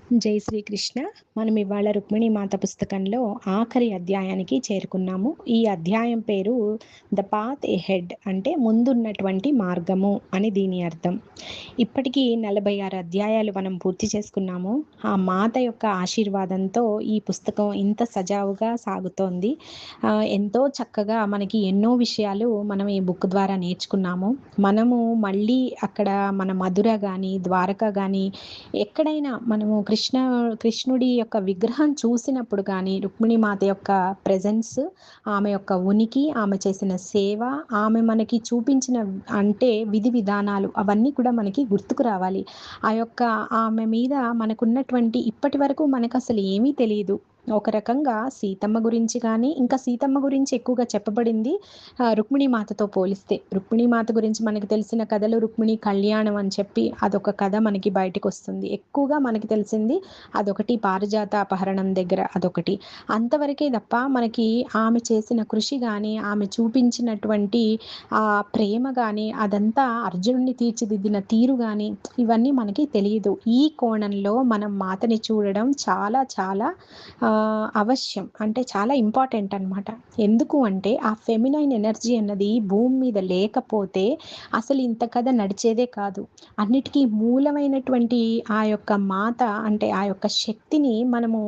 జై శ్రీకృష్ణ. మనం ఇవాళ రుక్మిణీ మాత పుస్తకంలో ఆఖరి అధ్యాయానికి చేరుకున్నాము. ఈ అధ్యాయం పేరు ద పాత్ ఎహెడ్, అంటే ముందున్నటువంటి మార్గము అని దీని అర్థం. ఇప్పటికీ 46 అధ్యాయాలు మనం పూర్తి చేసుకున్నాము. ఆ మాత యొక్క ఆశీర్వాదంతో ఈ పుస్తకం ఇంత సజావుగా సాగుతోంది. ఎంతో చక్కగా మనకి ఎన్నో విషయాలు మనం ఈ బుక్ ద్వారా నేర్చుకున్నాము. మనము మళ్ళీ అక్కడ మన మధుర కానీ ద్వారక కానీ ఎక్కడైనా మనము కృష్ణుడి యొక్క విగ్రహం చూసినప్పుడు కానీ రుక్మిణీ మాత యొక్క ప్రెజెన్స్, ఆమె యొక్క ఉనికి, ఆమె చేసిన సేవ, ఆమె మనకి చూపించిన అంటే విధి విధానాలు అవన్నీ కూడా మనకి గుర్తుకు రావాలి. ఆ యొక్క ఆమె మీద మనకున్నటువంటి ఇప్పటి వరకు మనకు అసలు ఏమీ తెలియదు. ఒక రకంగా సీతమ్మ గురించి కానీ, ఇంకా సీతమ్మ గురించి ఎక్కువగా చెప్పబడింది రుక్మిణీ మాతతో పోలిస్తే. రుక్మిణీ మాత గురించి మనకి తెలిసిన కథలు రుక్మిణీ కళ్యాణం అని చెప్పి అదొక కథ మనకి బయటకు వస్తుంది. ఎక్కువగా మనకి తెలిసింది అదొకటి, పారిజాత అపహరణం దగ్గర అదొకటి. అంతవరకే తప్ప మనకి ఆమె చేసిన కృషి కానీ, ఆమె చూపించినటువంటి ఆ ప్రేమ కానీ, అదంతా అర్జునుడిని తీర్చిదిద్దిన తీరు కానీ ఇవన్నీ మనకి తెలియదు. ఈ కోణంలో మనం మాతని చూడడం చాలా చాలా అవశ్యం, అంటే చాలా ఇంపార్టెంట్ అనమాట. ఎందుకు అంటే ఆ ఫెమినైన్ ఎనర్జీ అన్నది భూమి మీద లేకపోతే అసలు ఇంత కథ నడిచేదే కాదు. అన్నిటికీ మూలమైనటువంటి ఆ యొక్క మాత, అంటే ఆ యొక్క శక్తిని మనము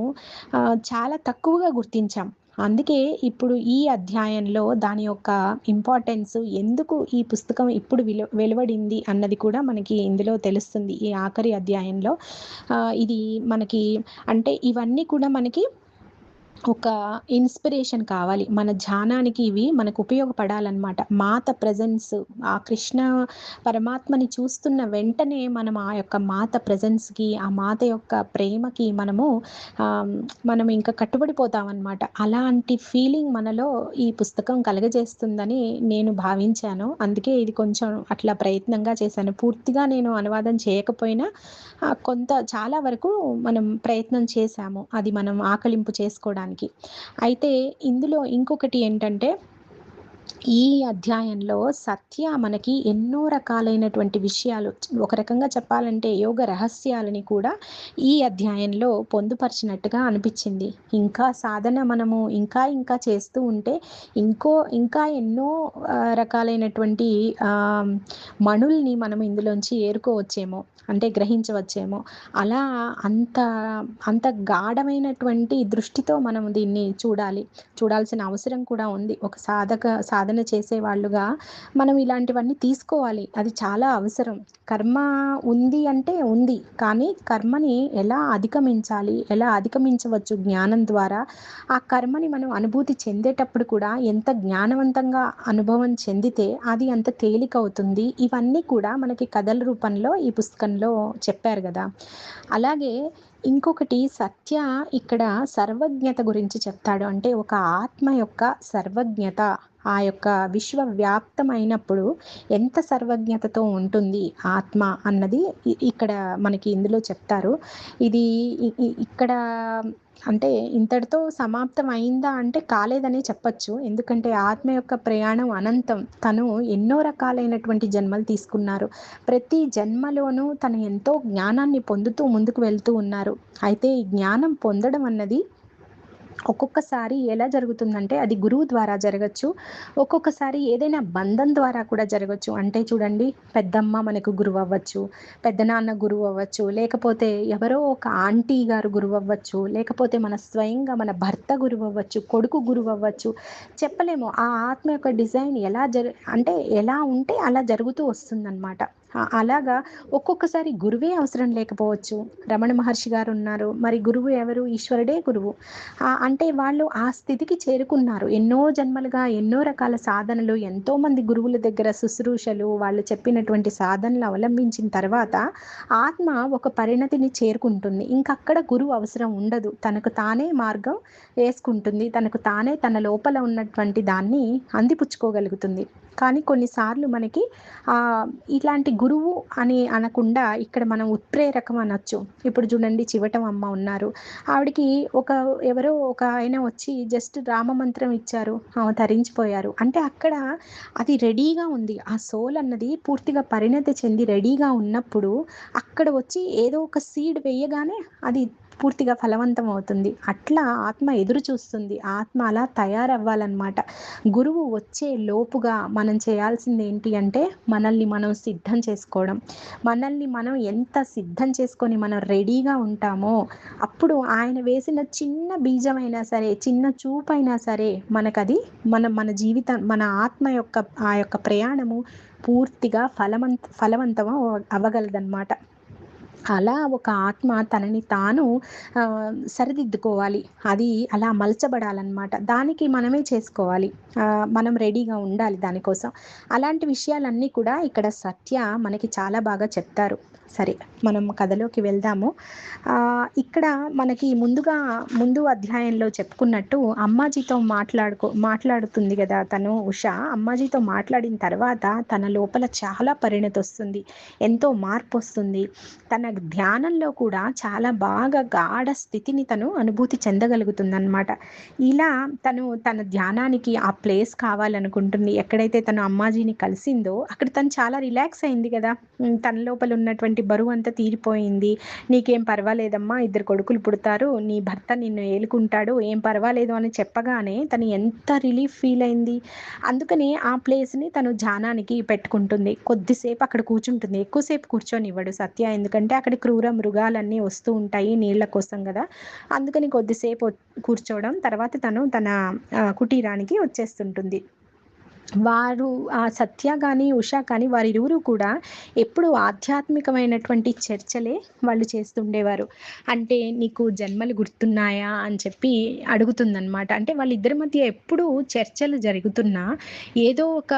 చాలా తక్కువగా గుర్తించాం. అందుకే ఇప్పుడు ఈ అధ్యాయంలో దాని యొక్క ఇంపార్టెన్స్, ఎందుకు ఈ పుస్తకం ఇప్పుడు వెలువడింది అన్నది కూడా మనకి ఇందులో తెలుస్తుంది. ఈ ఆఖరి అధ్యాయంలో ఇది మనకి, అంటే ఇవన్నీ కూడా మనకి ఒక ఇన్స్పిరేషన్ కావాలి. మన ధ్యానానికి ఇవి మనకు ఉపయోగపడాలన్నమాట. మాత ప్రెజెన్స్, ఆ కృష్ణ పరమాత్మని చూస్తున్న వెంటనే మనం ఆ యొక్క మాత ప్రెజెన్స్కి, ఆ మాత యొక్క ప్రేమకి మనం ఇంకా కట్టుబడిపోతామన్నమాట. అలాంటి ఫీలింగ్ మనలో ఈ పుస్తకం కలగజేస్తుందని నేను భావించాను. అందుకే ఇది కొంచెం అట్లా ప్రయత్నంగా చేశాను. పూర్తిగా నేను అనువాదం చేయకపోయినా కొంత చాలా వరకు మనం ప్రయత్నం చేశాము, అది మనం ఆకలింపు చేసుకోవడానికి. అయితే ఇందులో ఇంకొకటి ఏంటంటే, ఈ అధ్యాయంలో సత్య మనకి ఎన్నో రకాలైనటువంటి విషయాలు, ఒక రకంగా చెప్పాలంటే యోగ రహస్యాలని కూడా ఈ అధ్యాయంలో పొందుపరిచినట్టుగా అనిపించింది. ఇంకా సాధన మనము ఇంకా ఇంకా చేస్తూ ఉంటే ఇంకా ఎన్నో రకాలైనటువంటి మణుల్ని మనం ఇందులోంచి ఏరుకోవచ్చేమో, అంటే గ్రహించవచ్చేమో. అలా అంత అంత గాఢమైనటువంటి దృష్టితో మనం దీన్ని చూడాల్సిన అవసరం కూడా ఉంది. ఒక సాధన చేసేవాళ్ళుగా మనం ఇలాంటివన్నీ తీసుకోవాలి. అది చాలా అవసరం. కర్మ ఉంది అంటే ఉంది, కానీ కర్మని ఎలా అధిగమించాలి, ఎలా అధిగమించవచ్చు జ్ఞానం ద్వారా, ఆ కర్మని మనం అనుభూతి చెందేటప్పుడు కూడా ఎంత జ్ఞానవంతంగా అనుభవం చెందితే అది అంత తేలికవుతుంది. ఇవన్నీ కూడా మనకి కథల రూపంలో ఈ పుస్తకంలో చెప్పారు కదా. అలాగే ఇంకొకటి, సత్య ఇక్కడ సర్వజ్ఞత గురించి చెప్తాడు. అంటే ఒక ఆత్మ యొక్క సర్వజ్ఞత, ఆ యొక్క విశ్వవ్యాప్తమైనప్పుడు ఎంత సర్వజ్ఞతతో ఉంటుంది ఆత్మ అన్నది ఇక్కడ మనకి ఇందులో చెప్తారు. ఇది ఇక్కడ అంటే ఇంతటితో సమాప్తం అయిందా అంటే కాలేదనే చెప్పచ్చు. ఎందుకంటే ఆత్మ యొక్క ప్రయాణం అనంతం. తను ఎన్నో రకాలైనటువంటి జన్మలు తీసుకున్నారు. ప్రతి జన్మలోనూ తను ఎంతో జ్ఞానాన్ని పొందుతూ ముందుకు వెళ్తూ ఉన్నారు. అయితే ఈ జ్ఞానం పొందడం అన్నది ఒక్కొక్కసారి ఎలా జరుగుతుందంటే అది గురువు ద్వారా జరగచ్చు, ఒక్కొక్కసారి ఏదైనా బంధం ద్వారా కూడా జరగచ్చు. అంటే చూడండి, పెద్దమ్మ మనకు గురువు అవ్వచ్చు, పెద్దనాన్న గురువు అవ్వచ్చు, లేకపోతే ఎవరో ఒక ఆంటీ గారు గురువు అవ్వచ్చు, లేకపోతే మన స్వయంగా మన భర్త గురువు అవ్వచ్చు, కొడుకు గురువు అవ్వచ్చు. చెప్పలేము. ఆ ఆత్మ యొక్క డిజైన్ అంటే ఎలా ఉంటే అలా జరుగుతూ వస్తుందన్నమాట. అలాగా ఒక్కొక్కసారి గురువే అవసరం లేకపోవచ్చు. రమణ మహర్షి గారు ఉన్నారు, మరి గురువు ఎవరు? ఈశ్వరుడే గురువు. అంటే వాళ్ళు ఆ స్థితికి చేరుకున్నారు. ఎన్నో జన్మలుగా ఎన్నో రకాల సాధనలు, ఎంతోమంది గురువుల దగ్గర శుశ్రూషలు, వాళ్ళు చెప్పినటువంటి సాధనలు అవలంబించిన తర్వాత ఆత్మ ఒక పరిణతిని చేరుకుంటుంది. ఇంకక్కడ గురువు అవసరం ఉండదు. తనకు తానే మార్గం వేసుకుంటుంది. తనకు తానే తన లోపల ఉన్నటువంటి దాన్ని అందిపుచ్చుకోగలుగుతుంది. కానీ కొన్నిసార్లు మనకి ఇలాంటి గురువు అని అనకుండా ఇక్కడ మనం ఉత్ప్రేరకం అనొచ్చు. ఇప్పుడు చూడండి, చివటం అమ్మ ఉన్నారు. ఆవిడకి ఎవరో ఒక ఆయన వచ్చి జస్ట్ రామమంత్రం ఇచ్చారు, ఆమె తరించిపోయారు. అంటే అక్కడ అది రెడీగా ఉంది. ఆ సోల్ అన్నది పూర్తిగా పరిణతి చెంది రెడీగా ఉన్నప్పుడు అక్కడ వచ్చి ఏదో ఒక సీడ్ వేయగానే అది పూర్తిగా ఫలవంతం అవుతుంది. అట్లా ఆత్మ ఎదురు చూస్తుంది. ఆత్మ అలా తయారవ్వాలన్నమాట. గురువు వచ్చే లోపుగా మనం చేయాల్సింది ఏంటి అంటే మనల్ని మనం సిద్ధం చేసుకోవడం. మనల్ని మనం ఎంత సిద్ధం చేసుకొని మనం రెడీగా ఉంటామో అప్పుడు ఆయన వేసిన చిన్న బీజమైనా సరే, చిన్న చూపైనా సరే మనకది మన జీవితం, మన ఆత్మ యొక్క ఆ యొక్క ప్రయాణము పూర్తిగా ఫలవంతం అవ్వగలదన్నమాట. అలా ఒక ఆత్మ తనని తాను సరిదిద్దుకోవాలి. అది అలా మలచబడాలన్నమాట. దానికి మనమే చేసుకోవాలి. మనం రెడీగా ఉండాలి దానికోసం. అలాంటి విషయాలన్నీ కూడా ఇక్కడ సత్య మనకి చాలా బాగా చెప్తారు. సరే, మనం కథలోకి వెళ్దాము. ఇక్కడ మనకి ముందు అధ్యాయంలో చెప్పుకున్నట్టు అమ్మాజీతో మాట్లాడుతుంది కదా తను, ఉష. అమ్మాజీతో మాట్లాడిన తర్వాత తన లోపల చాలా పరిణతి వస్తుంది, ఎంతో మార్పు వస్తుంది. తన ధ్యానంలో కూడా చాలా బాగా గాఢ స్థితిని తను అనుభూతి చెందగలుగుతుందన్నమాట. ఇలా తన ధ్యానానికి ఆ ప్లేస్ కావాలనుకుంటుంది. ఎక్కడైతే తను అమ్మాజీని కలిసిందో అక్కడ తను చాలా రిలాక్స్ అయింది కదా. తన లోపల ఉన్నటువంటి బరువు అంతా తీరిపోయింది. నీకేం పర్వాలేదమ్మా, 2 కొడుకులు పుడతారు, నీ భర్త నిన్ను ఏలుకుంటాడు, ఏం పర్వాలేదు అని చెప్పగానే తను ఎంత రిలీఫ్ ఫీల్ అయింది. అందుకని ఆ ప్లేస్ని తను ధ్యానానికి పెట్టుకుంటుంది. కొద్దిసేపు అక్కడ కూర్చుంటుంది. ఎక్కువసేపు కూర్చొనివ్వడు సత్య, ఎందుకంటే అక్కడ క్రూర మృగాలన్నీ వస్తూ ఉంటాయి నీళ్ళ కోసం కదా. అందుకని కొద్దిసేపు కూర్చోవడం, తర్వాత తను తన కుటీరానికి వచ్చేస్తుంటుంది. వారు ఆ సత్య కానీ ఉష కానీ వారిరువురు కూడా ఎప్పుడు ఆధ్యాత్మికమైనటువంటి చర్చలే వాళ్ళు చేస్తుండేవారు. అంటే నీకు జన్మలు గుర్తున్నాయా అని చెప్పి అడుగుతుందన్నమాట. అంటే వాళ్ళిద్దరి మధ్య ఎప్పుడు చర్చలు జరుగుతున్నా ఏదో ఒక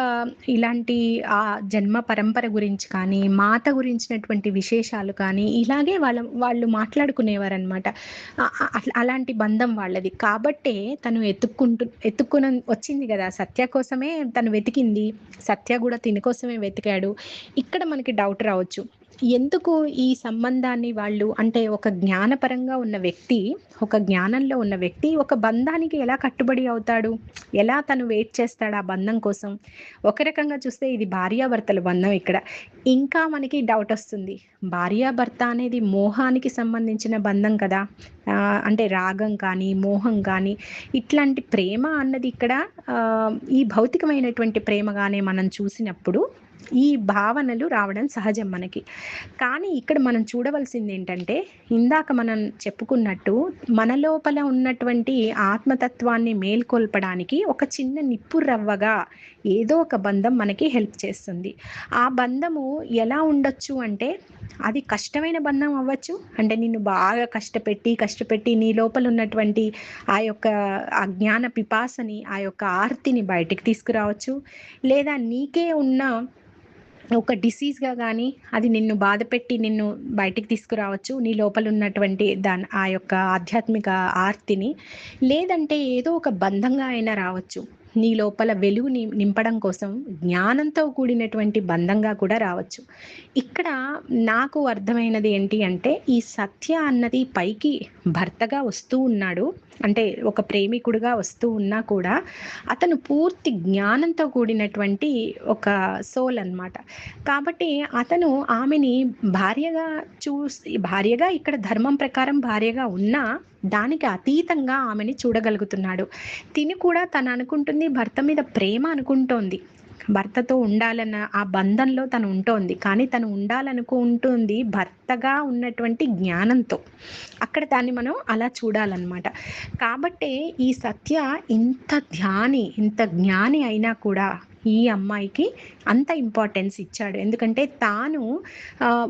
ఇలాంటి ఆ జన్మ పరంపర గురించి కానీ, మాత గురించినటువంటి విశేషాలు కానీ ఇలాగే వాళ్ళు మాట్లాడుకునేవారనమాట. అలాంటి బంధం వాళ్ళది. కాబట్టే తను ఎత్తుక్కుని వచ్చింది కదా, సత్య కోసమే తను వెతికింది. సత్య కూడా తిని కోసమే వెతికాడు. ఇక్కడ మనకి డౌట్ రావచ్చు, ఎందుకు ఈ సంబంధాన్ని వాళ్ళు, అంటే ఒక జ్ఞానపరంగా ఉన్న వ్యక్తి, ఒక జ్ఞానంలో ఉన్న వ్యక్తి ఒక బంధానికి ఎలా కట్టుబడి అవుతాడు, ఎలా తను వెయిట్ చేస్తాడు ఆ బంధం కోసం. ఒక రకంగా చూస్తే ఇది భార్యాభర్తల బంధం. ఇక్కడ ఇంకా మనకి డౌట్ వస్తుంది, భార్యాభర్త అనేది మోహానికి సంబంధించిన బంధం కదా. అంటే రాగం కానీ, మోహం కానీ, ఇట్లాంటి ప్రేమ అన్నది ఇక్కడ ఈ భౌతికమైనటువంటి ప్రేమగానే మనం చూసినప్పుడు ఈ భావనలు రావడం సహజం మనకి. కానీ ఇక్కడ మనం చూడవలసింది ఏంటంటే, ఇందాక మనం చెప్పుకున్నట్టు మన లోపల ఉన్నటువంటి ఆత్మతత్వాన్ని మేల్కొల్పడానికి ఒక చిన్న నిప్పు రవ్వగా ఏదో ఒక బంధం మనకి హెల్ప్ చేస్తుంది. ఆ బంధము ఎలా ఉండొచ్చు అంటే, అది కష్టమైన బంధం అవ్వచ్చు. అంటే నిన్ను బాగా కష్టపెట్టి నీ లోపల ఉన్నటువంటి ఆ యొక్క అజ్ఞాన పిపాసని, ఆ యొక్క ఆర్తిని బయటికి తీసుకురావచ్చు. లేదా నీకే ఉన్న ఒక డిసీజ్గా కానీ అది నిన్ను బాధపెట్టి నిన్ను బయటికి తీసుకురావచ్చు, నీ లోపల ఉన్నటువంటి ఆ యొక్క ఆధ్యాత్మిక ఆర్తిని. లేదంటే ఏదో ఒక బంధంగా అయినా రావచ్చు, నీ లోపల వెలుగుని నింపడం కోసం జ్ఞానంతో కూడినటువంటి బంధంగా కూడా రావచ్చు. ఇక్కడ నాకు అర్థమైనది ఏంటి అంటే, ఈ సత్య అన్నది పైకి భర్తగా వస్తూ ఉన్నాడు, అంటే ఒక ప్రేమికుడుగా వస్తూ ఉన్నా కూడా అతను పూర్తి జ్ఞానంతో కూడినటువంటి ఒక సోల్ అన్నమాట. కాబట్టి అతను ఆమెని భార్యగా ఇక్కడ ధర్మం ప్రకారం భార్యగా ఉన్నా దానికి అతీతంగా ఆమెని చూడగలుగుతున్నాడు. తిని కూడా తను అనుకుంటుంది భర్త మీద ప్రేమ అనుకుంటోంది, భర్తతో ఉండాలన్న ఆ బంధంలో తను ఉంటోంది. కానీ తను ఉండాలనుకుంటుంది భర్తగా ఉన్నటువంటి జ్ఞానంతో. అక్కడ దాన్ని మనం అలా చూడాలన్నమాట. కాబట్టే ఈ సత్య ఇంత జ్ఞాని అయినా కూడా ఈ అమ్మాయికి అంత ఇంపార్టెన్స్ ఇచ్చాడు. ఎందుకంటే తాను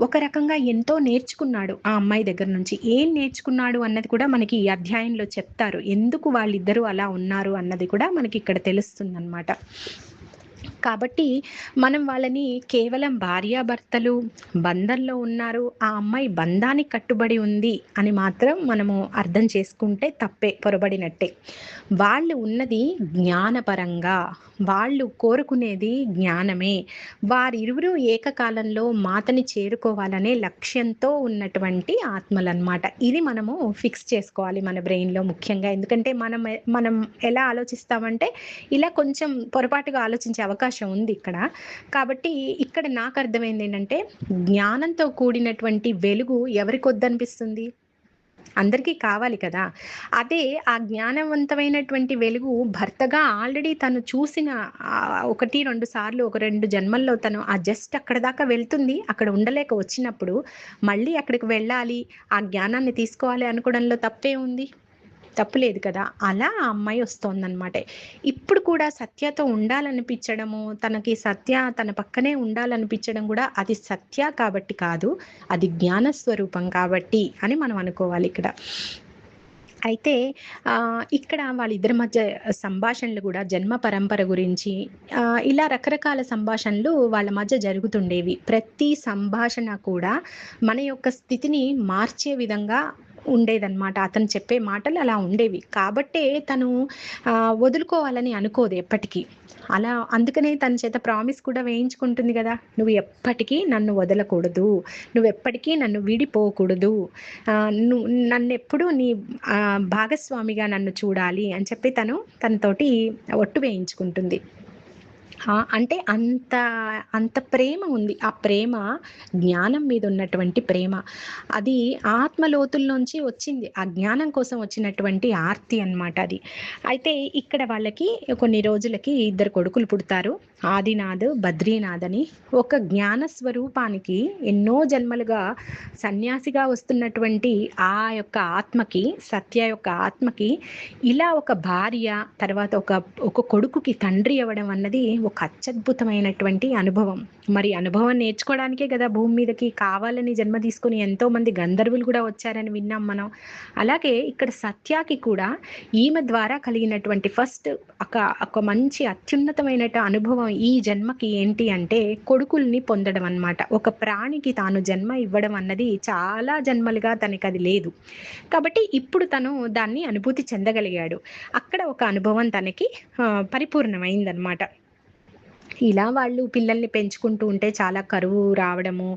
ఒక రకంగా ఎంతో నేర్చుకున్నాడు ఆ అమ్మాయి దగ్గర నుంచి. ఏం నేర్చుకున్నాడు అన్నది కూడా మనకి ఈ అధ్యాయంలో చెప్తారు. ఎందుకు వాళ్ళిద్దరూ అలా ఉన్నారు అన్నది కూడా మనకి ఇక్కడ తెలుస్తుంది అన్నమాట. కాబట్టి మనం వాళ్ళని కేవలం భార్యాభర్తలు బంధంలో ఉన్నారు, ఆ అమ్మాయి బంధానికి కట్టుబడి ఉంది అని మాత్రం మనము అర్థం చేసుకుంటే తప్పే, పొరబడినట్టే. వాళ్ళు ఉన్నది జ్ఞానపరంగా, వాళ్ళు కోరుకునేది జ్ఞానమే. వారిరువురు ఏకకాలంలో మాతని చేరుకోవాలనే లక్ష్యంతో ఉన్నటువంటి ఆత్మలన్నమాట. ఇది మనము ఫిక్స్ చేసుకోవాలి మన బ్రెయిన్‌లో ముఖ్యంగా. ఎందుకంటే మనం ఎలా ఆలోచిస్తామంటే ఇలా కొంచెం పొరపాటుగా ఆలోచించే అవకాశం ఉంది ఇక్కడ. కాబట్టి ఇక్కడ నాకు అర్థమైందేంటంటే, జ్ఞానంతో కూడినటువంటి వెలుగు ఎవరికొద్దనిపిస్తుంది? అందరికీ కావాలి కదా! అదే ఆ జ్ఞానవంతమైనటువంటి వెలుగు భర్తగా ఆల్రెడీ తను చూసిన 1, 2 సార్లు ఒక 2 జన్మల్లో తను జస్ట్ అక్కడి దాకా వెళ్తుంది. అక్కడ ఉండలేక వచ్చినప్పుడు మళ్ళీ అక్కడికి వెళ్ళాలి, ఆ జ్ఞానాన్ని తీసుకోవాలి అనుకోవడంలో తప్పేముంది? తప్పు లేదు కదా! అలా ఆ అమ్మాయి వస్తోందనమాట. ఇప్పుడు కూడా సత్యతో ఉండాలనిపించడము, తనకి సత్య తన పక్కనే ఉండాలనిపించడం గూడా అది సత్య కాబట్టి కాదు. అది జ్ఞాన స్వరూపం కాబట్టి అని మనం అనుకోవాలి ఇక్కడ. అయితే ఇక్కడ వాళ్ళిద్దరి మధ్య సంభాషణలు గూడా జన్మ పరంపర గురించి ఇలా రకరకాల సంభాషణలు వాళ్ళ మధ్య జరుగుతుండేవి. ప్రతి సంభాషణ కూడా మన యొక్క స్థితిని మార్చే విధంగా ఉండేదన్నమాట. అతను చెప్పే మాటలు అలా ఉండేవి. కాబట్టే తను వదులుకోవాలని అనుకోదు ఎప్పటికి. అలా అందుకనే తన చేత ప్రామిస్ కూడా వేయించుకుంటుంది గదా! "నువ్వు ఎప్పటికీ నన్ను వదలకూడదు. నువ్వెప్పటికీ నన్ను విడిపోకూడదు. నన్నెప్పుడూ నీ భాగస్వామిగా నన్ను చూడాలి" అని చెప్పి తనతోటి ఒట్టు వేయించుకుంటుంది. అంటే అంత ప్రేమ ఉంది. ఆ ప్రేమ జ్ఞానం మీద ఉన్నటువంటి ప్రేమ. అది ఆత్మ లోతుల్లోంచి వచ్చింది. ఆ జ్ఞానం కోసం వచ్చినటువంటి ఆర్తి అన్నమాట అది. అయితే ఇక్కడ వాళ్ళకి కొన్ని రోజులకి 2 కొడుకులు పుడతారు. ఆదినాథ్, బద్రీనాథ్ అని. ఒక జ్ఞాన స్వరూపానికి ఎన్నో జన్మలుగా సన్యాసిగా వస్తున్నటువంటి ఆ యొక్క ఆత్మకి, సత్య యొక్క ఆత్మకి ఇలా ఒక భార్య, తర్వాత ఒక కొడుకుకి తండ్రి అవ్వడం అన్నది ఒక అత్యద్భుతమైనటువంటి అనుభవం. మరి అనుభవం నేర్చుకోవడానికే కదా భూమి మీదకి కావాలని జన్మ తీసుకొని ఎంతోమంది గంధర్వులు కూడా వచ్చారని విన్నాం మనం. అలాగే ఇక్కడ సత్యాకి కూడా ఈమె ద్వారా కలిగినటువంటి ఫస్ట్ ఒక మంచి అత్యున్నతమైన అనుభవం ఈ జన్మకి ఏంటి అంటే కొడుకుల్ని పొందడం అన్నమాట. ఒక ప్రాణికి తాను జన్మ ఇవ్వడం అన్నది చాలా జన్మలుగా తనకది లేదు. కాబట్టి ఇప్పుడు తను దాన్ని అనుభూతి చెందగలిగాడు. అక్కడ ఒక అనుభవం తనకి పరిపూర్ణమైందన్నమాట. ఇలా వాళ్ళు పిల్లల్ని పెంచుకుంటూ ఉంటే చాలా కరువు రావడము,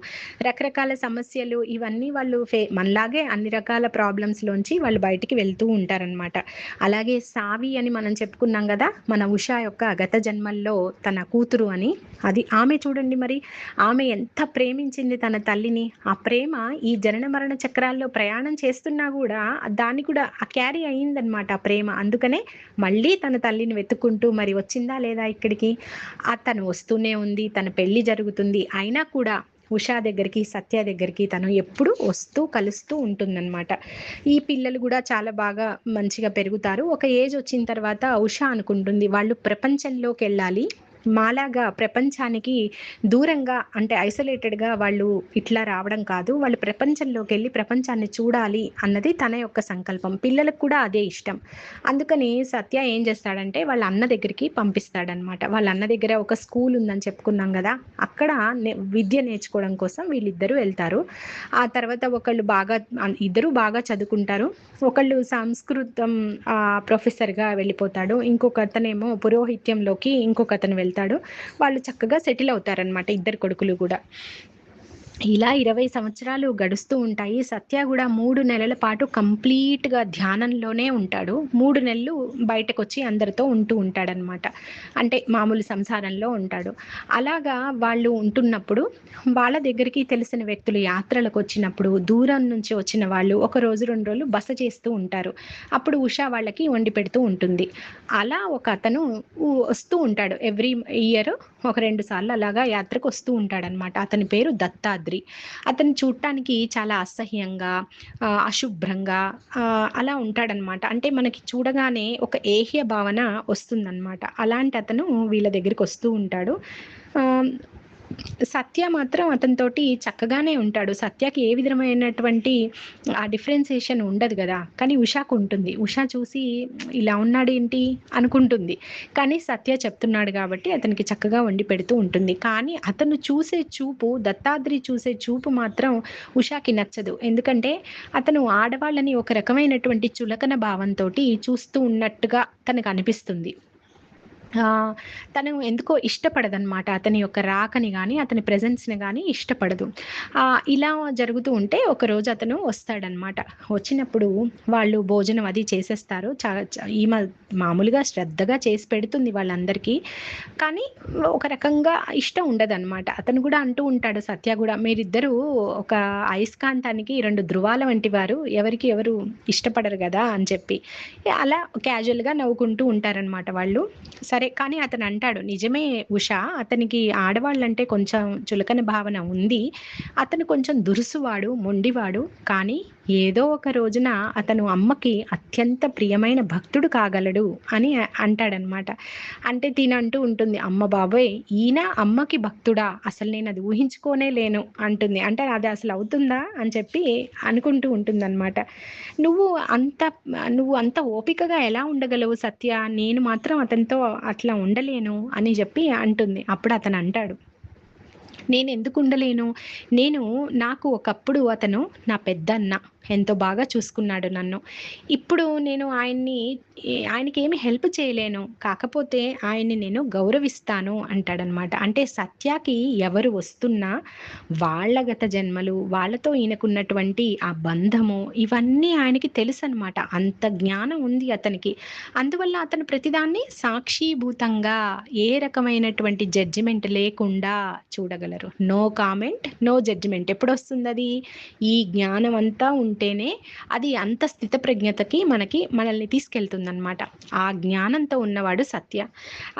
రకరకాల సమస్యలు ఇవన్నీ వాళ్ళు మనలాగే అన్ని రకాల ప్రాబ్లమ్స్‌లోంచి వాళ్ళు బయటికి వెళ్తూ ఉంటారనమాట. అలాగే సావి అని మనం చెప్పుకున్నాం గదా! మన ఉషా యొక్క గత జన్మల్లో తన కూతురు అని. అది ఆమె చూడండి మరి, ఆమె ఎంత ప్రేమించింది తన తల్లిని. ఆ ప్రేమ ఈ జనన మరణ చక్రాల్లో ప్రయాణం చేస్తున్నా గూడా దాన్ని కూడా క్యారీ అయిందనమాట ఆ ప్రేమ. అందుకనే మళ్ళీ తన తల్లిని వెతుక్కుంటూ మరి వచ్చిందా లేదా ఇక్కడికి? తను వస్తూనే ఉంది. తన పెళ్లి జరుగుతుంది. అయినా కూడా ఉషా దగ్గరికి, సత్య దగ్గరికి తను ఎప్పుడూ వస్తూ, కలుస్తూ ఉంటుందన్నమాట. ఈ పిల్లలు గూడా చాలా బాగా మంచిగా పెరుగుతారు. ఒక ఏజ్ వచ్చిన తర్వాత ఉషా అనుకుంటుంది వాళ్ళు ప్రపంచంలోకెళ్ళాలి. మాలాగా ప్రపంచానికి దూరంగా అంటే ఐసోలేటెడ్‌గా వాళ్ళు ఇట్లా రావడం కాదు. వాళ్ళు ప్రపంచంలోకెళ్ళి ప్రపంచాన్ని చూడాలి అన్నది తన యొక్క సంకల్పం. పిల్లలకు కూడా అదే ఇష్టం. అందుకని సత్య ఏం చేస్తాడంటే వాళ్ళ అన్న దగ్గరికి పంపిస్తాడనమాట. వాళ్ళ అన్న దగ్గర ఒక స్కూల్ ఉందని చెప్పుకున్నాం గదా! అక్కడ విద్య నేర్చుకోవడం కోసం వీళ్ళిద్దరూ వెళ్తారు. ఆ తర్వాత ఇద్దరూ బాగా చదువుకుంటారు. ఒకళ్ళు సంస్కృతం ప్రొఫెసర్‌గా వెళ్ళిపోతాడు. ఇంకొకతనేమో పురోహిత్యంలోకి ఇంకొకతను వెళ్తాడు. వాళ్ళు చక్కగా సెటిల్ అవుతారనమాట ఇద్దరు కొడుకులు గూడా. ఇలా 20 సంవత్సరాలు గడుస్తూ ఉంటాయి. సత్య గూడా 3 నెలల పాటు కంప్లీట్‌గా ధ్యానంలోనే ఉంటాడు. 3 నెలలు బయటకొచ్చి అందరితో ఉంటూ ఉంటాడనమాట. అంటే మామూలు సంసారంలో ఉంటాడు. అలాగా వాళ్ళు ఉంటున్నప్పుడు వాళ్ళ దగ్గరికి తెలిసిన వ్యక్తులు యాత్రలకొచ్చినప్పుడు, దూరం నుంచి వచ్చిన వాళ్ళు ఒక రోజు, 2 రోజులు బస చేస్తూ ఉంటారు. అప్పుడు ఉషా వాళ్ళకి వండి పెడుతూ ఉంటుంది. అలా ఒక అతను వస్తూ ఉంటాడు. ఎవ్రీ ఇయర్ ఒక 2 సార్లు అలాగా యాత్రకొస్తూ ఉంటాడనమాట. అతని పేరు దత్తాద్రి. అతను చూడటానికి చాలా అసహ్యంగా, అశుభ్రంగా అలా ఉంటాడనమాట. అంటే మనకి చూడగానే ఒక ఏహ్య భావన వస్తుందనమాట. అలాంటి అతను వీళ్ళ దగ్గరికొస్తూ ఉంటాడు. ఆహ్ సత్య మాత్రం అతనితోటి చక్కగానే ఉంటాడు. సత్యకి ఏ విధమైనటువంటి ఆ డిఫరెన్సియేషన్ ఉండదు గదా! కానీ ఉషాకు ఉంటుంది. ఉషా చూసి ఇలా ఉన్నాడేంటి అనుకుంటుంది. కానీ సత్య చెప్తున్నాడు గాబట్టి అతనికి చక్కగా వండి పెడుతూ ఉంటుంది. కానీ అతను చూసే చూపు, దత్తాత్రి చూసే చూపు మాత్రం ఉషాకి నచ్చదు. ఎందుకంటే అతను ఆడవాళ్ళని ఒక రకమైనటువంటి చులకన భావంతోటి చూస్తూ ఉన్నట్టుగా తనకనిపిస్తుంది. తను ఎందుకో ఇష్టపడదనమాట. అతని యొక్క రాకని గాని, అతని ప్రెజెన్స్‌ని గాని ఇష్టపడదు. ఇలా జరుగుతూ ఉంటే ఒకరోజు అతను వస్తాడనమాట. వచ్చినప్పుడు వాళ్ళు భోజనం అది చేసేస్తారు. చ చ ఈమె మామూలుగా శ్రద్ధగా చేసి పెడుతుంది వాళ్ళందరికీ. కానీ ఒక రకంగా ఇష్టం ఉండదనమాట. అతను గూడా అంటూ ఉంటాడు, సత్య గూడా, మీరిద్దరూ ఒక అయస్కాంతానికి 2 ధృవాల వంటి వారు. ఎవరికి ఎవరు ఇష్టపడరు గదా! అని చెప్పి. అలా క్యాజువల్‌గా నవ్వుకుంటూ ఉంటారనమాట వాళ్ళు. సరే, కానీ అతను అంటాడు, నిజమే ఉషా, అతనికి ఆడవాళ్ళంటే కొంచెం చులకన భావన ఉంది. అతను కొంచెం దురుసువాడు, మొండివాడు. కానీ ఏదో ఒక రోజున అతను అమ్మకి అత్యంత ప్రియమైన భక్తుడు కాగలడు అని అంటాడనమాట. అంటే తినంటూ ఉంటుంది, అమ్మ బాబోయ్! ఈయన అమ్మకి భక్తుడా? అసలు నేను అది ఊహించుకోనే లేను అంటుంది. అంటే అది అసలు అవుతుందా అని చెప్పి అనుకుంటూ ఉంటుందన్నమాట. నువ్వు అంత నువ్వు అంత ఓపికగా ఎలా ఉండగలవు సత్య? నేను మాత్రం అతనితో అట్లా ఉండలేను అని చెప్పి అంటుంది. అప్పుడు అతను అంటాడు, నేనెందుకు ఉండలేను? నాకు ఒకప్పుడు అతను నా పెద్దన్న. ఎంతో బాగా చూసుకున్నాడు నన్ను. ఇప్పుడు నేను ఆయనకేమి హెల్ప్ చేయలేను. కాకపోతే ఆయన్ని నేను గౌరవిస్తాను అంటాడనమాట. అంటే సత్యకి ఎవరు వస్తున్నా వాళ్ళ గత జన్మలు, వాళ్ళతో ఈయనకున్నటువంటి ఆ బంధము, ఇవన్నీ ఆయనకి తెలుసనమాట. అంత జ్ఞానం ఉంది అతనికి. అందువల్ల అతను ప్రతిదాన్ని సాక్షీభూతంగా, ఏ రకమైనటువంటి జడ్జిమెంట్ లేకుండా చూడగలరు. No comment, no judgement. ఎప్పుడొస్తుందది? ఈ జ్ఞానం అంతా ఉంటేనే అది అంత స్థితప్రజ్ఞతకి మనల్ని తీసుకెళ్తుందనమాట. ఆ జ్ఞానంతో ఉన్నవాడు సత్య.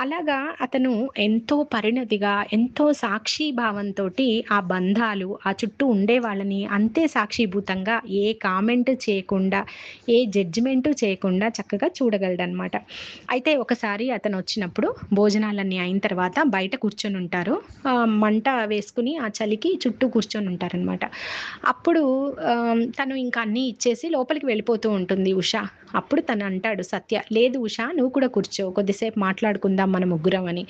అలాగా అతను ఎంతో పరిణతిగా, ఎంతో సాక్షి భావంతోటి ఆ బంధాలు, ఆ చుట్టూ ఉండే వాళ్ళని అంతే సాక్షిభూతంగా ఏ కామెంట్ చేయకుండా, ఏ జడ్జిమెంటు చేయకుండా చక్కగా చూడగలడనమాట. అయితే ఒకసారి అతను వచ్చినప్పుడు భోజనాలన్నీ అయిన తర్వాత బయట కూర్చొనుంటారు. మంట వేసుకుని ఆ చలికి చుట్టూ కూర్చొనుంటారనమాట. అప్పుడు తను ఇంక అన్నీ ఇచ్చేసి లోపలికి వెళ్ళిపోతూ ఉంటుంది ఉష. అప్పుడు తను అంటాడు సత్య, లేదు ఉష, నువ్వు కూడా కూర్చో, కొద్దిసేపు మాట్లాడుకుందాం మన ముగ్గురం అని.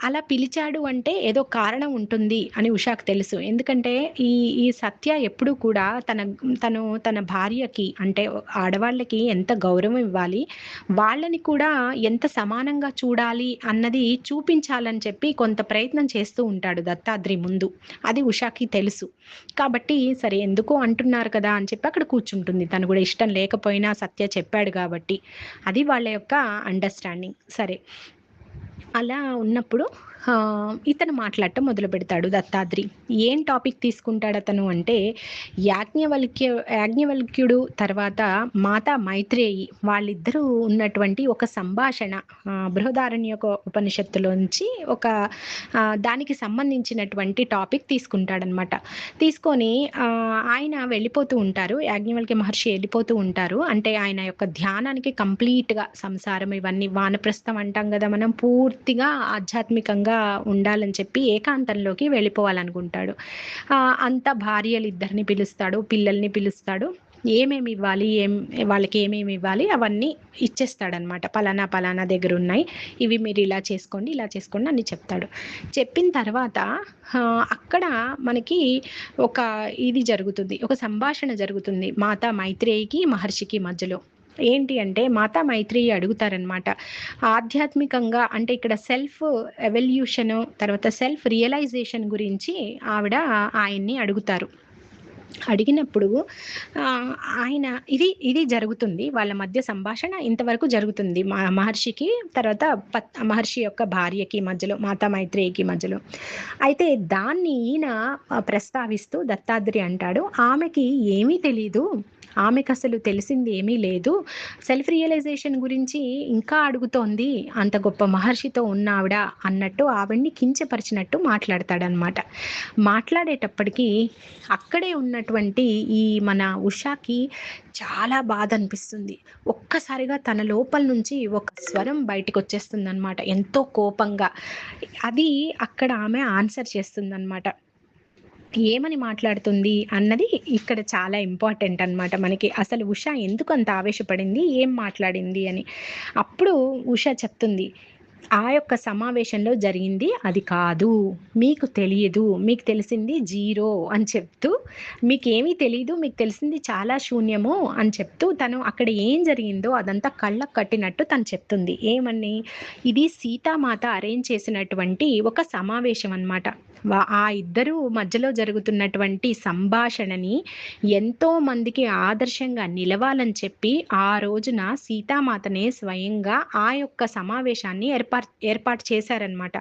అలా పిలిచాడు అంటే ఏదో కారణం ఉంటుంది అని ఉషాకు తెలుసు. ఎందుకంటే ఈ ఈ సత్య ఎప్పుడూ కూడా తన భార్యకి, అంటే ఆడవాళ్ళకి ఎంత గౌరవం ఇవ్వాలి, వాళ్ళని కూడా ఎంత సమానంగా చూడాలి అన్నది చూపించాలని చెప్పి కొంత ప్రయత్నం చేస్తూ ఉంటాడు దత్తాత్రి ముందు. అది ఉషాకి తెలుసు. కాబట్టి సరే, ఎందుకో అంటున్నారు కదా అని చెప్పి అక్కడ కూర్చుంటుంది. తను కూడా ఇష్టం లేకపోయినా సత్య చెప్పాడు కాబట్టి. అది వాళ్ళ యొక్క అండర్‌స్టాండింగ్. సరే, అలా ఉన్నప్పుడు ఇతను మాట్లాడటం మొదలుపెడతాడు దత్తాత్రి. ఏం టాపిక్ తీసుకుంటాడతను అంటే, యాజ్ఞవల్క్యుడు తర్వాత మాతా మైత్రేయి వాళ్ళిద్దరూ ఉన్నటువంటి ఒక సంభాషణ, బృహదారణ్యక ఉపనిషత్తులోంచి ఒక దానికి సంబంధించినటువంటి టాపిక్ తీసుకుంటాడనమాట. తీసుకొని ఆయన వెళ్ళిపోతూ ఉంటారు. యాజ్ఞవల్క్య మహర్షి వెళ్ళిపోతూ ఉంటారు. అంటే ఆయన యొక్క ధ్యానానికి కంప్లీట్‌గా సంసారం ఇవన్నీ వానప్రస్థం అంటాం గదా మనం, పూర్తిగా ఆధ్యాత్మికంగా ఉండాలని చెప్పి ఏకాంతంలోకి వెళ్ళిపోవాలనుకుంటాడు. అంతా భార్యలిద్దరిని పిలుస్తాడు, పిల్లల్ని పిలుస్తాడు. ఏమేమి ఇవ్వాలి, వాళ్ళకి ఏమేమి ఇవ్వాలి అవన్నీ ఇచ్చేస్తాడనమాట. పలానా పలానా దగ్గరున్నాయి, ఇవి మీరు ఇలా చేసుకోండి, ఇలా చేసుకోండి అని చెప్తాడు. చెప్పిన తర్వాత అక్కడ మనకి ఒక ఇది జరుగుతుంది, ఒక సంభాషణ జరుగుతుంది మాతా మైత్రేయికి మహర్షికి మధ్యలో. ఏంటి అంటే, మాతా మైత్రేయి అడుగుతారనమాట, ఆధ్యాత్మికంగా అంటే ఇక్కడ సెల్ఫ్ ఎవల్యూషన్, తర్వాత సెల్ఫ్ రియలైజేషన్ గురించి ఆయన్ని అడుగుతారు. అడిగినప్పుడు ఆయన ఇది జరుగుతుంది. వాళ్ళ మధ్య సంభాషణ ఇంతవరకు జరుగుతుంది. మహర్షికి తర్వాత మహర్షి యొక్క భార్యకి మధ్యలో, మాతా మైత్రేయికి మధ్యలో. అయితే దాన్ని ఈయన ప్రస్తావిస్తూ దత్తాత్రి అంటాడు, ఆమెకి ఏమీ తెలీదు. ఆమెకు అసలు తెలిసింది ఏమీ లేదు. సెల్ఫ్ రియలైజేషన్ గురించి ఇంకా అడుగుతోంది. అంత గొప్ప మహర్షితో ఉన్నావిడ అన్నట్టు ఆవిడ్ని కించపరిచినట్టు మాట్లాడతాడనమాట. మాట్లాడేటప్పటికి అక్కడే ఉన్నటువంటి ఈ మన ఉషాకి చాలా బాధ అనిపిస్తుంది. ఒక్కసారిగా తన లోపల నుంచి ఒక స్వరం బయటికొచ్చేస్తుందనమాట ఎంతో కోపంగా. అది అక్కడ ఆమె ఆన్సర్ చేస్తుందనమాట. ఏమని మాట్లాడుతుంది అన్నది ఇక్కడ చాలా ఇంపార్టెంట్ అన్నమాట మనకి. అసలు ఉష ఎందుకంత ఆవేశపడింది? ఏం మాట్లాడింది అని. అప్పుడు ఉష చెప్తుంది, "ఆ యొక్క సమావేశంలో జరిగింది అది కాదు. మీకు తెలియదు. మీకు తెలిసింది జీరో" అని చెప్తూ, మీకేమీ తెలీదు. మీకు తెలిసింది చాలా శూన్యము అని చెప్తూ, తను అక్కడ ఏం జరిగిందో అదంతా కళ్ళకు కట్టినట్టు తను చెప్తుంది. ఏమని? ఇది సీతామాత అరేంజ్ చేసినటువంటి ఒక సమావేశం అన్నమాట. ఆ ఇద్దరు మధ్యలో జరుగుతున్నటువంటి సంభాషణని ఎంతో మందికి ఆదర్శంగా నిలవాలని చెప్పి, ఆ రోజున సీతామాతనే స్వయంగా ఆ యొక్క సమావేశాన్ని ఏర్పాటు చేశారనమాట.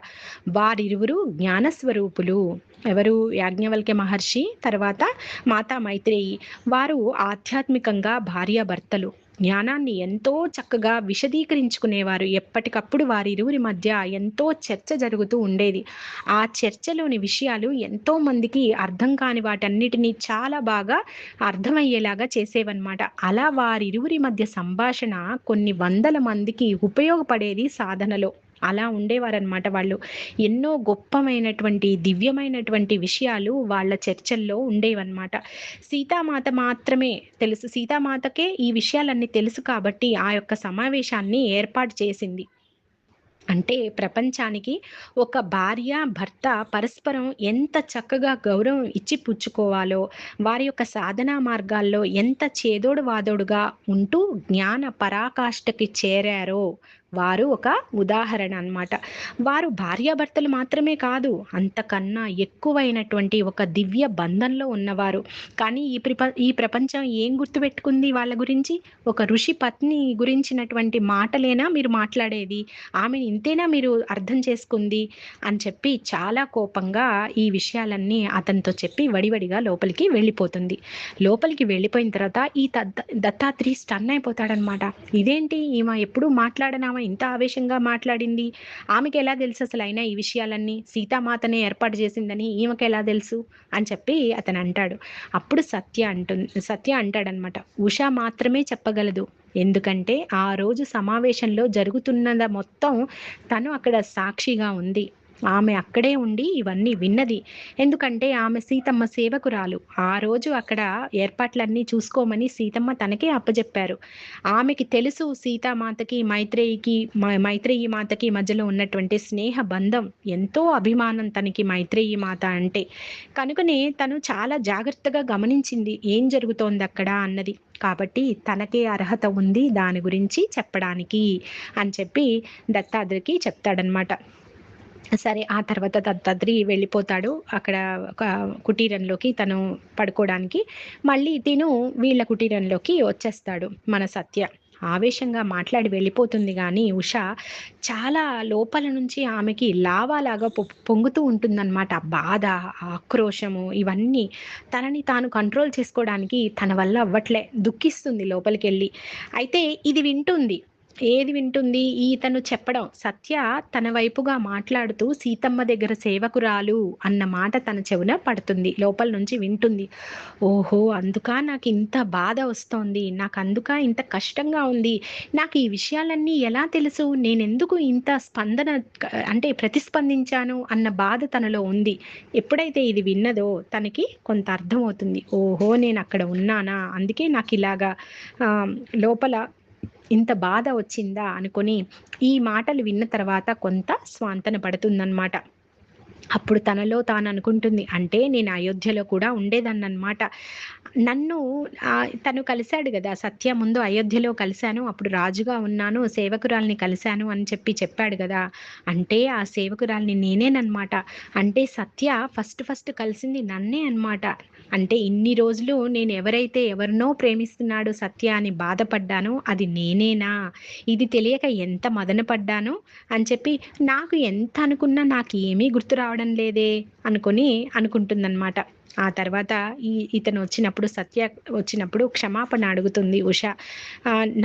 వారిరువురు జ్ఞానస్వరూపులు. ఎవరు? యాజ్ఞవల్క్య మహర్షి, తర్వాత మాతా మైత్రేయి. వారు ఆధ్యాత్మికంగా భార్యాభర్తలు. జ్ఞానాన్ని ఎంతో చక్కగా విశదీకరించుకునేవారు. ఎప్పటికప్పుడు వారిరువురి మధ్య ఎంతో చర్చ జరుగుతూ ఉండేది. ఆ చర్చలోని విషయాలు ఎంతో మందికి అర్థం కాని వాటన్నిటిని చాలా బాగా అర్థమయ్యేలాగా చేసేవన్నమాట. అలా వారిరువురి మధ్య సంభాషణ కొన్ని వందల మందికి ఉపయోగపడేది సాధనలో. అలా ఉండేవారనమాట వాళ్ళు. ఎన్నో గొప్పమైనటువంటి, దివ్యమైనటువంటి విషయాలు వాళ్ళ చర్చల్లో ఉండేవన్నమాట. సీతామాత మాత్రమే తెలుసు. సీతామాతకే ఈ విషయాలన్నీ తెలుసు కాబట్టి ఆ యొక్క సమావేశాన్ని ఏర్పాటు చేసింది. అంటే ప్రపంచానికి ఒక భార్య, భర్త పరస్పరం ఎంత చక్కగా గౌరవం ఇచ్చి పుచ్చుకోవాలో, వారి యొక్క సాధనా మార్గాల్లో ఎంత చేదోడు వాదోడుగా ఉంటూ జ్ఞాన పరాకాష్ఠకి చేరారో వారు ఒక ఉదాహరణ అన్నమాట. వారు భార్యాభర్తలు మాత్రమే కాదు, అంతకన్నా ఎక్కువైనటువంటి ఒక దివ్య బంధంలో ఉన్నవారు. కానీ ఈ ప్రపంచం ఏం గుర్తుపెట్టుకుంది వాళ్ళ గురించి? ఒక ఋషి పత్ని గురించినటువంటి మాటలేనా మీరు మాట్లాడేది? ఆమెని ఇంతేనా మీరు అర్థం చేసుకుంది అని చెప్పి చాలా కోపంగా ఈ విషయాలన్నీ అతనితో చెప్పి వడివడిగా లోపలికి వెళ్ళిపోతుంది. లోపలికి వెళ్ళిపోయిన తర్వాత ఈ దత్తాత్రి స్టన్ అయిపోతాడనమాట. ఇదేంటి ఈమె ఎప్పుడు మాట్లాడనామా ఇంత ఆవేశంగా మాట్లాడింది? ఆమెకి ఎలా తెలుసు అసలు అయినా ఈ విషయాలన్నీ? సీతామాతనే ఏర్పాటు చేసిందని ఈమెకి ఎలా తెలుసు అని చెప్పి అతను అంటాడు. అప్పుడు సత్య అంటాడనమాట, ఉష మాత్రమే చెప్పగలదు. ఎందుకంటే ఆ రోజు సమావేశంలో జరుగుతున్నద మొత్తం తను అక్కడ సాక్షిగా ఉంది. ఆమె అక్కడే ఉండి ఇవన్నీ విన్నది. ఎందుకంటే ఆమె సీతమ్మ సేవకురాలు. ఆ రోజు అక్కడ ఏర్పాట్లన్నీ చూసుకోమని సీతమ్మ తనకే అప్పజెప్పారు. ఆమెకి తెలుసు సీతామాతకి, మైత్రేయి మాతకి మధ్యలో ఉన్నటువంటి స్నేహ బంధం. ఎంతో అభిమానం తనకి మైత్రేయి మాత అంటే. కనుకనే తను చాలా జాగ్రత్తగా గమనించింది ఏం జరుగుతోంది అక్కడ అన్నది. కాబట్టి తనకే అర్హత ఉంది దాని గురించి చెప్పడానికి అని చెప్పి దత్తాత్రికి చెప్తాడనమాట. సరే, ఆ తర్వాత దత్తాత్రి వెళ్ళిపోతాడు. అక్కడ ఒక కుటీరంలోకి తను పడుకోవడానికి. మళ్ళీ తిను వీళ్ళ కుటీరంలోకి వచ్చేస్తాడు మన సత్య. ఆవేశంగా మాట్లాడి వెళ్ళిపోతుంది గానీ ఉష చాలా లోపల నుంచి ఆమెకి లావాలాగా పొంగుతూ ఉంటుందన్నమాట. బాధ, ఆక్రోశము ఇవన్నీ తనని తాను కంట్రోల్ చేసుకోవడానికి తన వల్ల అవ్వట్లే. దుఃఖిస్తుంది లోపలికెళ్ళి. అయితే ఇది వింటుంది. ఏది వింటుంది? ఇతను చెప్పడం. సత్య తన వైపుగా మాట్లాడుతూ సీతమ్మ దగ్గర సేవకురాలు అన్న మాట తన చెవున పడుతుంది. లోపల నుంచి వింటుంది. ఓహో! అందుకా నాకింత బాధ వస్తోంది. నాకందుకా ఇంత కష్టంగా ఉంది. నాకు ఈ విషయాలన్నీ ఎలా తెలుసు? నేనెందుకు ఇంత అంటే ప్రతిస్పందించాను అన్న బాధ తనలో ఉంది. ఎప్పుడైతే ఇది విన్నదో తనకి కొంత అర్థమవుతుంది. ఓహో! నేనక్కడ ఉన్నానా? అందుకే నాకిలాగా లోపల ఇంత బాధ వచ్చిందా అనుకొని ఈ మాటలు విన్న తర్వాత కొంత స్వాంతన పడుతుందన్నమాట. అప్పుడు తనలో తాను అనుకుంటుంది, అంటే నేను అయోధ్యలో కూడా ఉండేదాన్ననమాట. నన్ను తను కలిసాడు గదా! సత్య ముందు అయోధ్యలో కలిసాను. అప్పుడు రాజుగా ఉన్నాను. సేవకురాలిని కలిసాను అని చెప్పాడు గదా! అంటే ఆ సేవకురాలిని నేనేననమాట. అంటే సత్య ఫస్ట్ కలిసింది నన్నే అనమాట. అంటే ఇన్ని రోజులు నేను ఎవరినో ప్రేమిస్తున్నాడు సత్య అని బాధపడ్డానో అది నేనేనా? ఇది తెలియక ఎంత మదన పడ్డానో అని చెప్పి నాకు ఎంత అనుకున్నా నాకు ఏమీ గుర్తు రావడం లేదే అనుకుంటుందన్నమాట. ఆ తర్వాత ఇతను వచ్చినప్పుడు, సత్య వచ్చినప్పుడు క్షమాపణ అడుగుతుంది ఉష.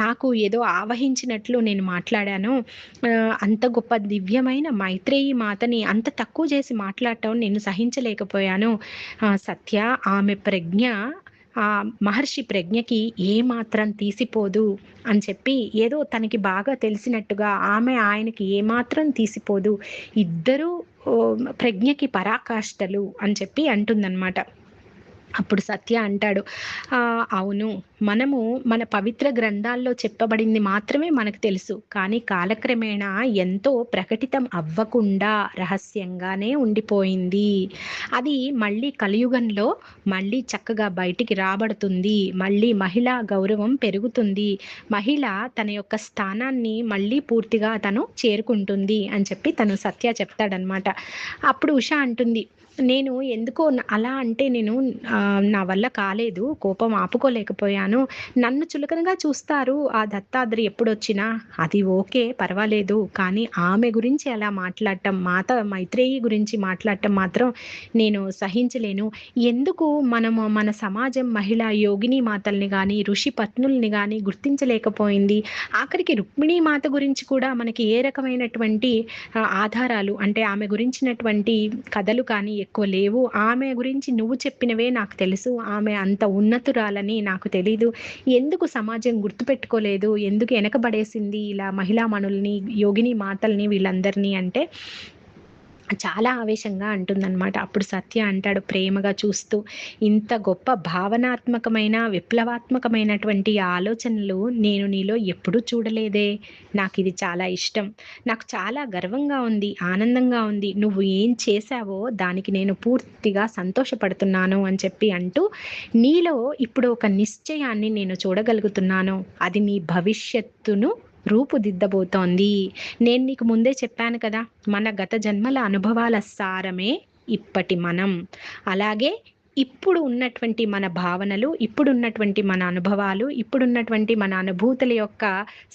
నాకు ఏదో ఆవహించినట్లు నేను మాట్లాడాను. అంత గొప్ప దివ్యమైన మైత్రేయి మాతని అంత తక్కువ చేసి మాట్లాడటం నేను సహించలేకపోయాను. సత్య, ఆమె ప్రజ్ఞ మహర్షి ప్రజ్ఞకి ఏమాత్రం తీసిపోదు అని చెప్పి, ఏదో తనకి బాగా తెలిసినట్టుగా ఆమె ఆయనకి ఏమాత్రం తీసిపోదు, ఇద్దరూ ప్రజ్ఞకి పరాకాష్ఠలు అని చెప్పి అంటుందన్నమాట. అప్పుడు సత్య అంటాడు, అవును, మనము మన పవిత్ర గ్రంథాల్లో చెప్పబడింది మాత్రమే మనకు తెలుసు, కానీ కాలక్రమేణా ఎంతో ప్రకటితం అవ్వకుండా రహస్యంగానే ఉండిపోయింది. అది మళ్ళీ కలియుగంలో మళ్ళీ చక్కగా బయటికి రాబడుతుంది. మళ్ళీ మహిళా గౌరవం పెరుగుతుంది. మహిళ తన యొక్క స్థానాన్ని మళ్ళీ పూర్తిగా తను చేరుకుంటుంది అని చెప్పి తను సత్య చెప్తాడనమాట. అప్పుడు ఉష అంటుంది, నేను ఎందుకో అలా అంటే నేను నా వల్ల కాలేదు, కోపం ఆపుకోలేకపోయాను. నన్ను చులకనగా చూస్తారు ఆ దత్తాత్రేయ ఎప్పుడొచ్చినా, అది ఓకే, పర్వాలేదు, కానీ ఆమె గురించి అలా మాట్లాడటం, మాత మైత్రేయి గురించి మాట్లాడటం మాత్రం నేను సహించలేను. ఎందుకు మనము మన సమాజం మహిళా యోగిని మాతల్ని కానీ ఋషి పత్నుల్ని కానీ గుర్తించలేకపోయింది? ఆఖరికి రుక్మిణీ మాత గురించి కూడా మనకి ఏ రకమైనటువంటి ఆధారాలు, అంటే ఆమె గురించినటువంటి కథలు కానీ ఎక్కువ లేవు. ఆమె గురించి నువ్వు చెప్పినవే నాకు తెలుసు, ఆమె అంత ఉన్నతురాలని నాకు తెలీదు. ఎందుకు సమాజం గుర్తుపెట్టుకోలేదు, ఎందుకు వెనకబడేసింది ఇలా మహిళా మనుల్ని, యోగిని మాతల్ని, వీళ్ళందరినీ అంటే చాలా ఆవేశంగా అంటుందన్నమాట. అప్పుడు సత్య అంటాడు ప్రేమగా చూస్తూ, ఇంత గొప్ప భావనాత్మకమైన విప్లవాత్మకమైనటువంటి ఆలోచనలు నేను నీలో ఎప్పుడూ చూడలేదే. నాకు ఇది చాలా ఇష్టం, నాకు చాలా గర్వంగా ఉంది, ఆనందంగా ఉంది. నువ్వు ఏం చేశావో దానికి నేను పూర్తిగా సంతోషపడుతున్నాను అని చెప్పి అంటూ, నీలో ఇప్పుడు ఒక నిశ్చయాన్ని నేను చూడగలుగుతున్నాను, అది నీ భవిష్యత్తును రూపుదిద్దబోతోంది. నేను నీకు ముందే చెప్పాను కదా, మన గత జన్మల అనుభవాల సారమే ఇప్పటి మనం. అలాగే ఇప్పుడు ఉన్నటువంటి మన భావనలు, ఇప్పుడున్నటువంటి మన అనుభవాలు, ఇప్పుడున్నటువంటి మన అనుభూతుల యొక్క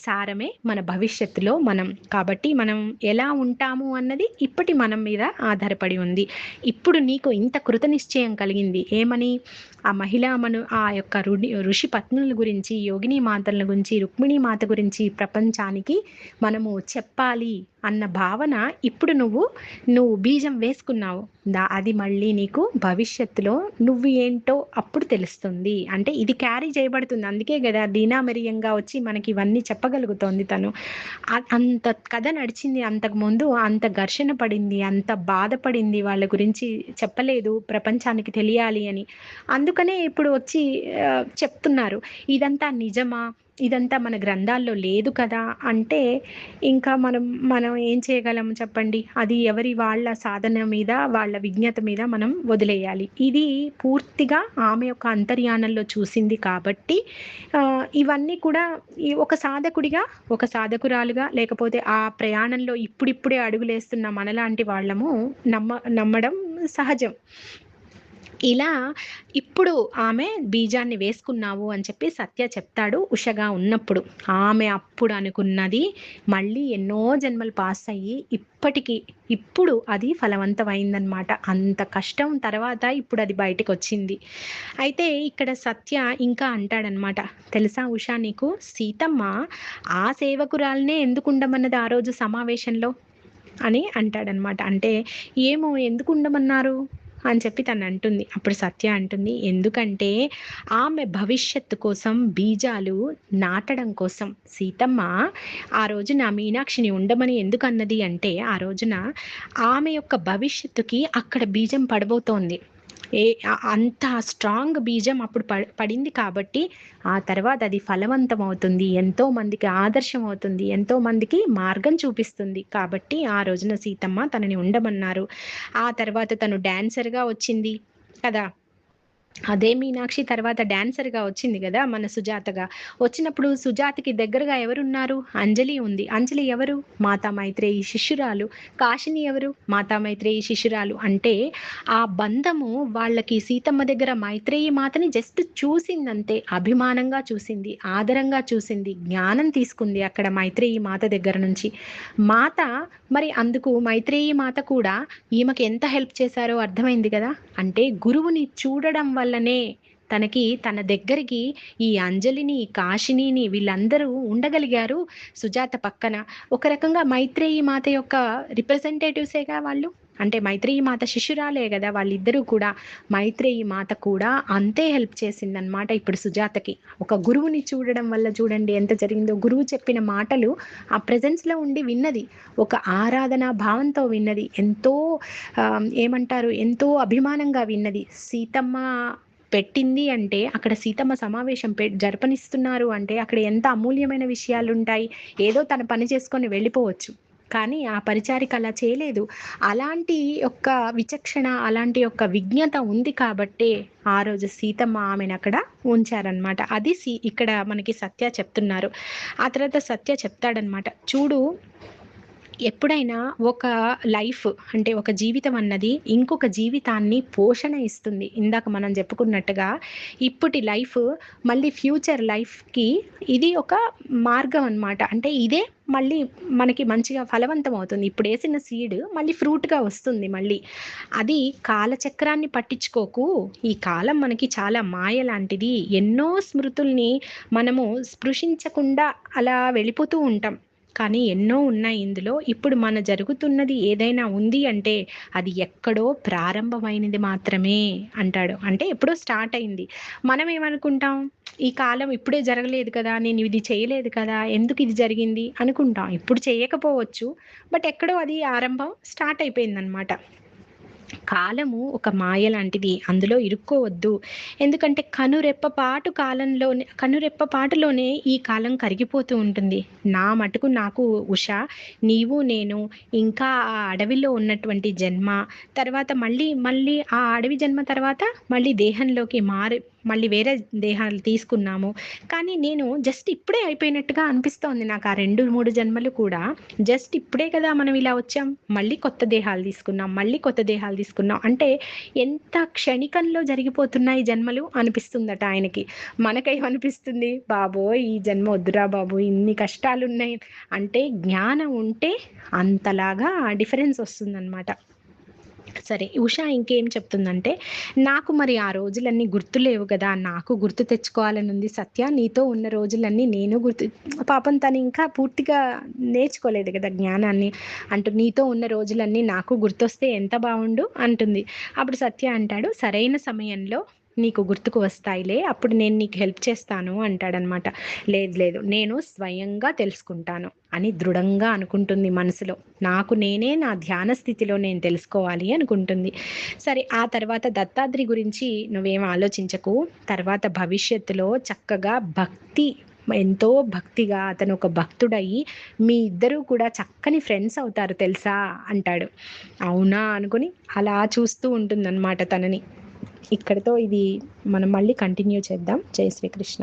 సారమే మన భవిష్యత్తులో మనం. కాబట్టి మనం ఎలా ఉంటాము అన్నది ఇప్పటి మనం మీద ఆధారపడి ఉంది. ఇప్పుడు నీకు ఇంత కృతనిశ్చయం కలిగింది ఏమని? ఆ ఆ యొక్క ఋషి పత్నుల గురించి, యోగిని మాతల గురించి, రుక్మిణీ మాత గురించి ప్రపంచానికి మనము చెప్పాలి అన్న భావన ఇప్పుడు నువ్వు బీజం వేసుకున్నావు. అది మళ్ళీ నీకు భవిష్యత్తులో నువ్వు ఏంటో అప్పుడు తెలుస్తుంది. అంటే ఇది క్యారీ చేయబడుతుంది. అందుకే కదా దీనా మెరియంగా వచ్చి మనకి ఇవన్నీ చెప్పగలుగుతోంది తను. అంత కథ నడిచింది అంతకుముందు, అంత ఘర్షణ పడింది, అంత బాధపడింది, వాళ్ళ గురించి చెప్పలేదు ప్రపంచానికి తెలియాలి అని. అందుకనే ఇప్పుడు వచ్చి చెప్తున్నారు. ఇదంతా నిజమా, ఇదంతా మన గ్రంథాల్లో లేదు కదా అంటే ఇంకా మనం ఏం చేయగలం చెప్పండి? అది ఎవరి వాళ్ళ సాధన మీద, వాళ్ళ విజ్ఞత మీద మనం వదిలేయాలి. ఇది పూర్తిగా ఆమె యొక్క అంతర్యానంలో చూసింది కాబట్టి ఇవన్నీ కూడా ఒక సాధకుడిగా, ఒక సాధకురాలుగా, లేకపోతే ఆ ప్రయాణంలో ఇప్పుడిప్పుడే అడుగులేస్తున్న మనలాంటి వాళ్ళము నమ్మడం సహజం. ఇలా ఇప్పుడు ఆమె బీజాన్ని వేసుకున్నావు అని చెప్పి సత్య చెప్తాడు ఉషగా ఉన్నప్పుడు. ఆమె అప్పుడు అనుకున్నది మళ్ళీ ఎన్నో జన్మలు పాస్ అయ్యి ఇప్పుడు అది ఫలవంతమైందనమాట. అంత కష్టం తర్వాత ఇప్పుడు అది బయటకు వచ్చింది. అయితే ఇక్కడ సత్య ఇంకా అంటాడనమాట, తెలుసా ఉషా నీకు, సీతమ్మ ఆ సేవకురాలనే ఎందుకు ఉండమన్నది ఆ రోజు సమావేశంలో అని అంటాడనమాట. అంటే ఏమో ఎందుకు ఉండమన్నారు అని చెప్పి తను అంటుంది. అప్పుడు సత్య అంటుంది, ఎందుకంటే ఆమె భవిష్యత్తు కోసం బీజాలు నాటడం కోసం సీతమ్మ ఆ రోజున మీనాక్షిని ఉండమని ఎందుకు అన్నది అంటే, ఆ రోజున ఆమె యొక్క భవిష్యత్తుకి అక్కడ బీజం పడబోతోంది. అంత స్ట్రాంగ్ బీజం అప్పుడు పడింది కాబట్టి ఆ తర్వాత అది ఫలవంతం అవుతుంది, ఎంతో మందికి ఆదర్శం అవుతుంది, ఎంతో మందికి మార్గం చూపిస్తుంది. కాబట్టి ఆ రోజున సీతమ్మ తనని ఉండమన్నారు. ఆ తర్వాత తను డాన్సర్గా వచ్చింది కదా, అదే మీనాక్షి తర్వాత డాన్సర్‌గా వచ్చింది గదా! మన సుజాతగా. వచ్చినప్పుడు సుజాతకి దగ్గరగా ఎవరున్నారు? అంజలి ఉంది. అంజలి ఎవరు? మాతా మైత్రేయి శిష్యురాలు. కాశిని ఎవరు? మాతా మైత్రేయి శిష్యురాలు. అంటే ఆ బంధము వాళ్ళకి సీతమ్మ దగ్గర మైత్రేయి మాతని జస్ట్ చూసిందంతే. అభిమానంగా చూసింది, ఆదరంగా చూసింది, జ్ఞానం తీసుకుంది అక్కడ మైత్రేయి మాత దగ్గర నుంచి. మాత మరి అందుకు మైత్రేయి మాత కూడా ఈమెకి ఎంత హెల్ప్ చేశారో అర్థమైంది కదా. అంటే గురువుని చూడడం వల్లనే తనకి తన దగ్గరికి ఈ అంజలిని, కాశినిని వీళ్ళందరూ ఉండగలిగారు సుజాత పక్కన. ఒక రకంగా మైత్రేయి మాత యొక్క రిప్రజెంటేటివ్సేగా వాళ్ళు. అంటే మైత్రేయి మాత శిష్యురాలే కదా వాళ్ళిద్దరూ కూడా. మైత్రేయి మాత కూడా అంతే హెల్ప్ చేసిందనమాట ఇప్పుడు సుజాతకి. ఒక గురువుని చూడడం వల్ల చూడండి ఎంత జరిగిందో. గురువు చెప్పిన మాటలు ఆ ప్రెజెన్స్‌లో ఉండి విన్నది. ఒక ఆరాధనా భావంతో విన్నది. ఎంతో ఏమంటారు, ఎంతో అభిమానంగా విన్నది. సీతమ్మ పెట్టింది అంటే అక్కడ సీతమ్మ సమావేశం జరపనిస్తున్నారు అంటే అక్కడ ఎంత అమూల్యమైన విషయాలుంటాయి. ఏదో తన పని చేసుకొని వెళ్ళిపోవచ్చు. కానీ ఆ పరిచారిక అలా చేయలేదు. అలాంటి యొక్క విచక్షణ, అలాంటి యొక్క విజ్ఞత ఉంది కాబట్టే ఆ రోజు సీతమ్మ ఆమెనక్కడ ఉంచారనమాట. అది ఇక్కడ మనకి సత్య చెప్తున్నారు. ఆ తర్వాత సత్య చెప్తాడనమాట. చూడు, ఎప్పుడైనా ఒక లైఫ్ అంటే ఒక జీవితం అన్నది ఇంకొక జీవితాన్ని పోషణ ఇస్తుంది. ఇందాక మనం చెప్పుకున్నట్టుగా ఇప్పటి లైఫ్ మళ్ళీ ఫ్యూచర్ లైఫ్‌కి ఇది ఒక మార్గం అన్నమాట. అంటే ఇదే మళ్ళీ మనకి మంచిగా ఫలవంతం అవుతుంది. ఇప్పుడేసిన సీడ్ మళ్ళీ ఫ్రూట్‌గా వస్తుంది మళ్ళీ. అది కాలచక్రాన్ని పట్టించుకోకు. ఈ కాలం మనకి చాలా మాయ లాంటిది. ఎన్నో స్మృతుల్ని మనము స్పృశించకుండా అలా వెళ్ళిపోతూ ఉంటాం. కానీ ఎన్నో ఉన్నాయి ఇందులో. ఇప్పుడు మన జరుగుతున్నది ఏదైనా ఉంది అంటే అది ఎక్కడో ప్రారంభమైనది మాత్రమే అంటాడు. అంటే ఎప్పుడో స్టార్ట్ అయింది. మనం ఏమనుకుంటాం? ఈ కాలం ఇప్పుడే జరగలేదు కదా! నేను ఇది చేయలేదు కదా! ఎందుకు ఇది జరిగింది అనుకుంటాం. ఇప్పుడు చేయకపోవచ్చు. బట్ ఎక్కడో అది ఆరంభం స్టార్ట్ అయిపోయిందనమాట. కాలము ఒక మాయ లాంటిది. అందులో ఇరుక్కోవద్దు. ఎందుకంటే కనురెప్పపాటులోనే ఈ కాలం కరిగిపోతూ ఉంటుంది. నా మటుకు నాకు ఉష, నీవు నేను, ఇంకా ఆ అడవిలో ఉన్నటువంటి జన్మ, తర్వాత మళ్ళీ ఆ అడవి జన్మ తర్వాత మళ్ళీ దేహంలోకి మళ్ళీ వేరే దేహాలు తీసుకున్నాము. కానీ నేను జస్ట్ ఇప్పుడే అయిపోయినట్టుగా అనిపిస్తోంది నాకు ఆ 2, 3 జన్మలు కూడా. జస్ట్ ఇప్పుడే కదా మనం ఇలా వచ్చాం. మళ్ళీ కొత్త దేహాలు తీసుకున్నాం. మళ్ళీ కొత్త దేహాలు తీసుకున్నాం. అంటే ఎంత క్షణికంలో జరిగిపోతున్నాయి జన్మలు అనిపిస్తుందట ఆయనకి. మనకేమనిపిస్తుంది? బాబోయ్! ఈ జన్మ వద్దురా బాబు! ఇన్ని కష్టాలున్నాయి. అంటే జ్ఞానం ఉంటే అంతలాగా డిఫరెన్స్ వస్తుందనమాట. సరే, ఉష ఇంకేం చెప్తుందంటే, నాకు మరి ఆ రోజులన్నీ గుర్తులేవు గదా! నాకు గుర్తు తెచ్చుకోవాలనుంది సత్య. నీతో ఉన్న రోజులన్నీ నేను పాపం తను ఇంకా పూర్తిగా నేర్చుకోలేదు గదా జ్ఞానాన్ని. నీతో ఉన్న రోజులన్నీ నాకు గుర్తొస్తే ఎంత బావుండు అంటుంది. అప్పుడు సత్య అంటాడు, సరైన సమయంలో నీకు గుర్తుకు వస్తాయిలే. అప్పుడు నేను నీకు హెల్ప్ చేస్తాను అంటాడనమాట. లేదు లేదు, నేను స్వయంగా తెలుసుకుంటాను అని దృఢంగా అనుకుంటుంది మనసులో. నాకు నేనే నా ధ్యాన స్థితిలో నేను తెలుసుకోవాలి అనుకుంటుంది. సరే, ఆ తర్వాత దత్తాత్రి గురించి నువ్వేం ఆలోచించకు. తర్వాత భవిష్యత్తులో చక్కగా ఎంతో భక్తిగా అతను ఒక భక్తుడయ్యి మీ ఇద్దరూ కూడా చక్కని ఫ్రెండ్స్ అవుతారు తెలుసా అంటాడు. అవునా అనుకుని అలా చూస్తూ ఉంటుందన్నమాట తనని. ఇక్కడితో ఇది మనం మళ్ళీ కంటిన్యూ చేద్దాం. జై శ్రీకృష్ణ.